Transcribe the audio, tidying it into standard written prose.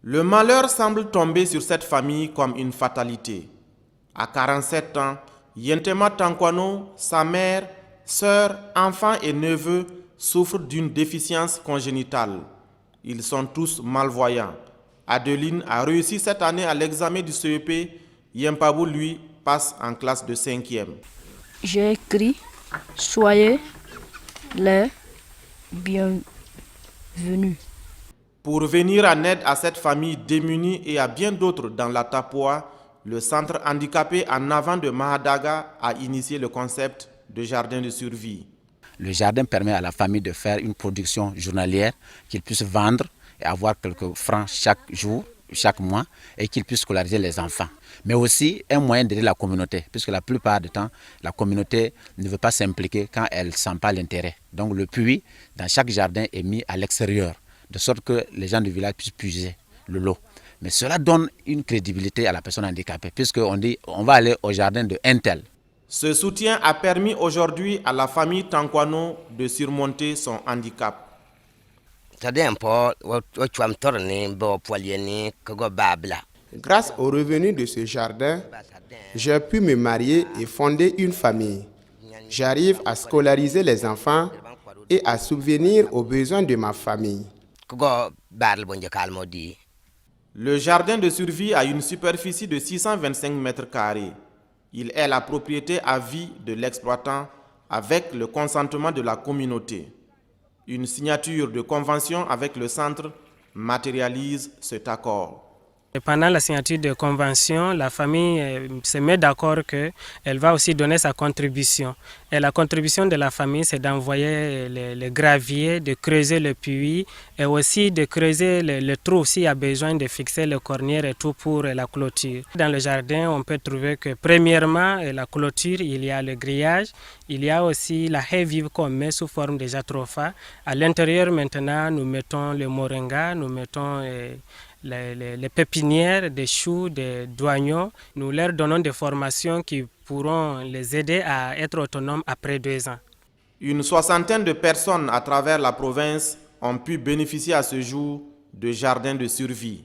Le malheur semble tomber sur cette famille comme une fatalité. À 47 ans, Yentema Tankwano, sa mère, sœur, enfants et neveux souffrent d'une déficience congénitale. Ils sont tous malvoyants. Adeline a réussi cette année à l'examen du CEP. Yempabou, lui, passe en classe de 5e. J'ai écrit « Soyez les bienvenus ». Pour venir en aide à cette famille démunie et à bien d'autres dans la Tapua, le centre handicapé en avant de Mahadaga a initié le concept de jardin de survie. Le jardin permet à la famille de faire une production journalière qu'ils puissent vendre et avoir quelques francs chaque jour, chaque mois, et qu'ils puissent scolariser les enfants. Mais aussi un moyen d'aider la communauté, puisque la plupart du temps, la communauté ne veut pas s'impliquer quand elle ne sent pas l'intérêt. Donc le puits dans chaque jardin est mis à l'extérieur, de sorte que les gens du village puissent puiser le lot. Mais cela donne une crédibilité à la personne handicapée, puisqu'on dit on va aller au jardin de un tel. Ce soutien a permis aujourd'hui à la famille Tankwano de surmonter son handicap. Grâce aux revenus de ce jardin, j'ai pu me marier et fonder une famille. J'arrive à scolariser les enfants et à subvenir aux besoins de ma famille. Le jardin de survie a une superficie de 625 mètres carrés. Il est la propriété à vie de l'exploitant avec le consentement de la communauté. Une signature de convention avec le centre matérialise cet accord. Et pendant la signature de convention, la famille se met d'accord qu'elle va aussi donner sa contribution. Et la contribution de la famille, c'est d'envoyer les graviers, de creuser le puits et aussi de creuser le trou s'il y a besoin de fixer le cornière et tout pour la clôture. Dans le jardin, on peut trouver que premièrement, la clôture, il y a le grillage, il y a aussi la haie vive qu'on met sous forme de jatropha. À l'intérieur, maintenant, nous mettons le moringa, nous mettons les pépinières, des choux, des douanions. Nous leur donnons des formations qui pourront les aider à être autonomes après 2 ans. Une soixantaine de personnes à travers la province ont pu bénéficier à ce jour de jardins de survie.